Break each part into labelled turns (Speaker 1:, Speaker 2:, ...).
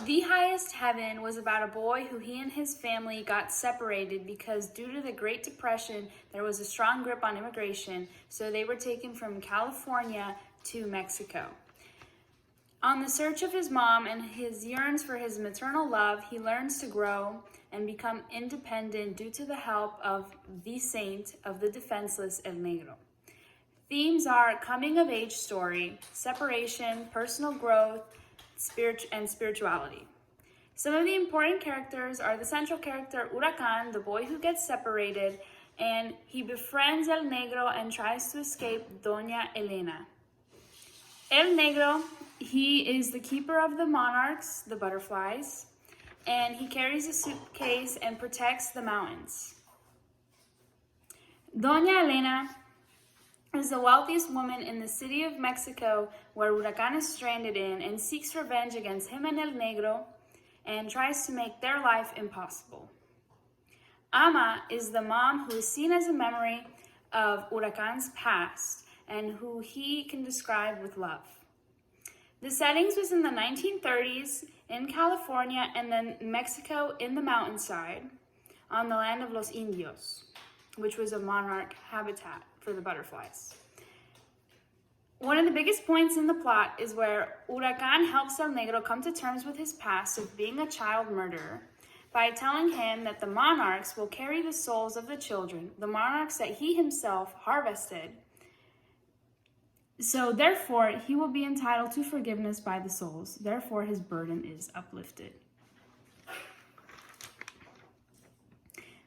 Speaker 1: The Highest Heaven was about a boy who he and his family got separated because due to the Great Depression, there was a strong grip on immigration, so they were taken from California to Mexico. On the search of his mom and his yearns for his maternal love, he learns to grow and become independent due to the help of the saint of the defenseless El Negro. Themes are coming-of-age story, separation, personal growth, and spirituality. Some of the important characters are the central character Huracan, the boy who gets separated, and he befriends El Negro and tries to escape Doña Elena. El Negro, he is the keeper of the monarchs, the butterflies, and he carries a suitcase and protects the mountains. Doña Elena is the wealthiest woman in the city of Mexico where Huracan is stranded in and seeks revenge against him and El Negro and tries to make their life impossible. Ama is the mom who is seen as a memory of Huracan's past and who he can describe with love. The settings was in the 1930s in California and then Mexico in the mountainside on the land of Los Indios, which was a monarch habitat for the butterflies. One of the biggest points in the plot is where Huracan helps El Negro come to terms with his past of being a child murderer by telling him that the monarchs will carry the souls of the children, the monarchs that he himself harvested. So therefore, he will be entitled to forgiveness by the souls. Therefore, his burden is uplifted.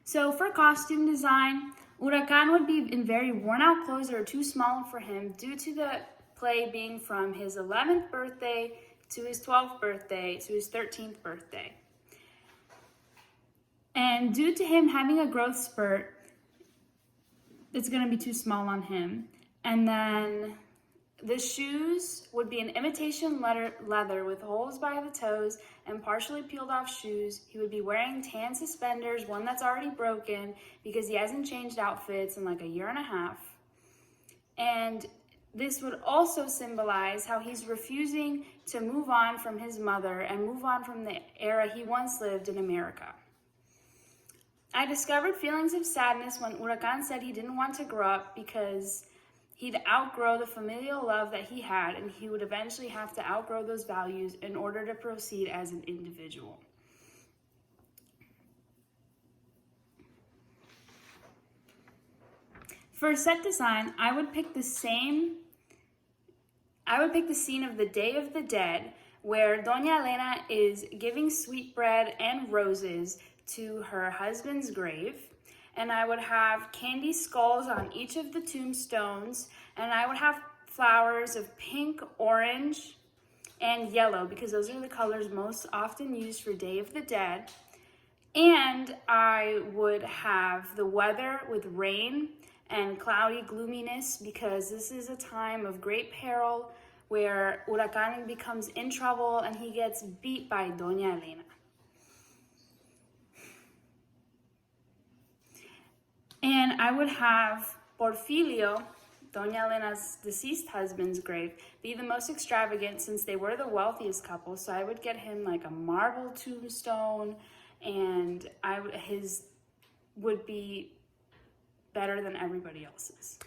Speaker 1: So for costume design, Huracan would be in very worn out clothes that are too small for him due to the play being from his 11th birthday to his 12th birthday to his 13th birthday. And due to him having a growth spurt, it's going to be too small on him. And then the shoes would be an imitation leather with holes by the toes and partially peeled off shoes. He would be wearing tan suspenders, one that's already broken because he hasn't changed outfits in like a year and a half. And this would also symbolize how he's refusing to move on from his mother and move on from the era he once lived in America. I discovered feelings of sadness when Huracan said he didn't want to grow up because he'd outgrow the familial love that he had, and he would eventually have to outgrow those values in order to proceed as an individual. For set design, I would pick the scene of the Day of the Dead, where Doña Elena is giving sweetbread and roses to her husband's grave. And I would have candy skulls on each of the tombstones, and I would have flowers of pink, orange, and yellow, because those are the colors most often used for Day of the Dead. And I would have the weather with rain and cloudy gloominess, because this is a time of great peril where Huracan becomes in trouble and he gets beat by Doña Elena. And I would have Porfilio, Doña Elena's deceased husband's grave, be the most extravagant since they were the wealthiest couple. So I would get him like a marble tombstone, and his would be better than everybody else's.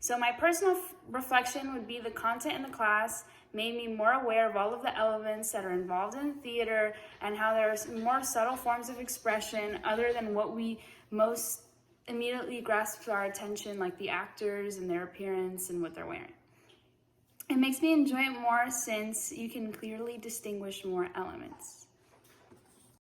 Speaker 1: So my personal reflection would be the content in the class made me more aware of all of the elements that are involved in theater and how there's more subtle forms of expression other than what we most immediately grasps our attention, like the actors and their appearance and what they're wearing. It makes me enjoy it more since you can clearly distinguish more elements.